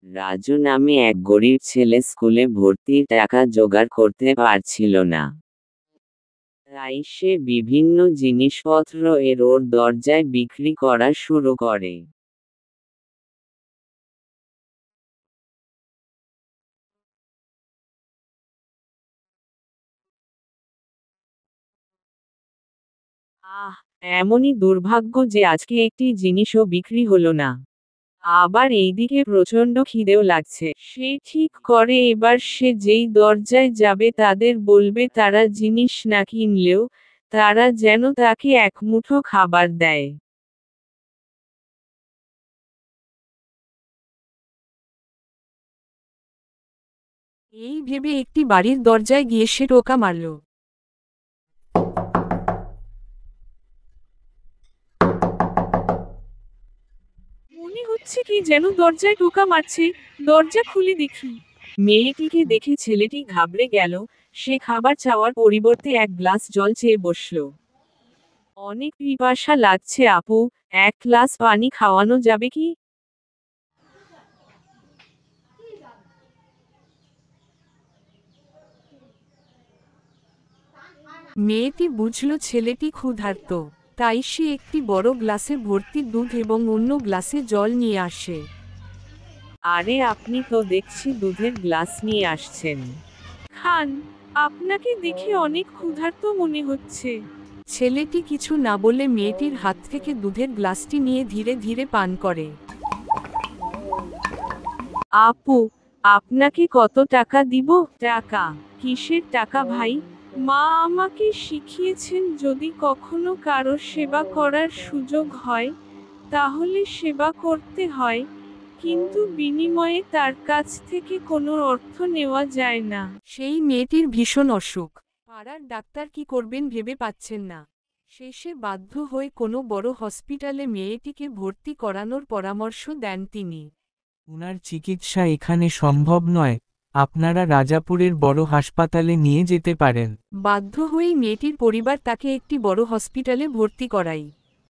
রাজু নামে এক গরিব ছেলে স্কুলে ভর্তির টাকা জোগাড় করতে পারছিল না। তাই সে বিভিন্ন জিনিসপত্র ওর দরজায় বিক্রি করা শুরু করে। আহ, এমনই দুর্ভাগ্য যে আজকে একটি জিনিসও বিক্রি হলো না। আবার এইদিকে প্রচণ্ড খিদেও লাগছে। সে ঠিক করে এবার সে যেই দরজায় যাবে তাদের বলবে তারা জিনিস না কিনলেও তারা যেন তাকে এক মুঠো খাবার দেয়। এই ভেবে একটি বাড়ির দরজায় গিয়ে সে টোকা মারল। মনে হচ্ছে কি যেন দরজায় টোকা মারছে। দরজা খুলে দেখি, মেয়েটিকে দেখে ছেলেটি ঘাবড়ে গেল। সে খাবার চাওয়ার পরিবর্তে এক গ্লাস জল চেয়ে বসল। অনেক পিপাসা লাগছে আপু, এক গ্লাস পানি খাওয়ানো যাবে কি? মেয়েটি বুঝল ছেলেটি ক্ষুধার্ত, তাই সে একটি বড় গ্লাসে ভর্তি দুধ এবং অন্য গ্লাসে জল নিয়ে আসে। আরে আপনি তো দেখছি দুধের গ্লাস নিয়ে আসছেন। খান, আপনাকে দেখে অনেক ক্ষুধার্ত মনে হচ্ছে। ছেলেটি কিছু না বলে মেয়েটির হাত থেকে দুধের গ্লাসটি নিয়ে ধীরে ধীরে পান করে। আপু, আপনাকে কত টাকা দিব? টাকা? কিসের টাকা ভাই? মা আমাকে শিখিয়েছেন যদি কখনো কারো সেবা করার সুযোগ হয় তাহলে সেবা করতে হয়, কিন্তু বিনিময়ে তার কাছ থেকে কোনো অর্থ নেওয়া যায় না। সেই মেয়েটির ভীষণ অসুখ। পাড়ার ডাক্তার কি করবেন ভেবে পাচ্ছেন না। শেষে বাধ্য হয়ে কোনো বড় হসপিটালে মেয়েটিকে ভর্তি করানোর পরামর্শ দেন তিনি। উনার চিকিৎসা এখানে সম্ভব নয়, আপনারা রাজাপুরের বড় হাসপাতালে নিয়ে যেতে পারেন। বাধ্য হয়েই মেয়েটির পরিবার তাকে একটি বড় হসপিটালে ভর্তি করায়।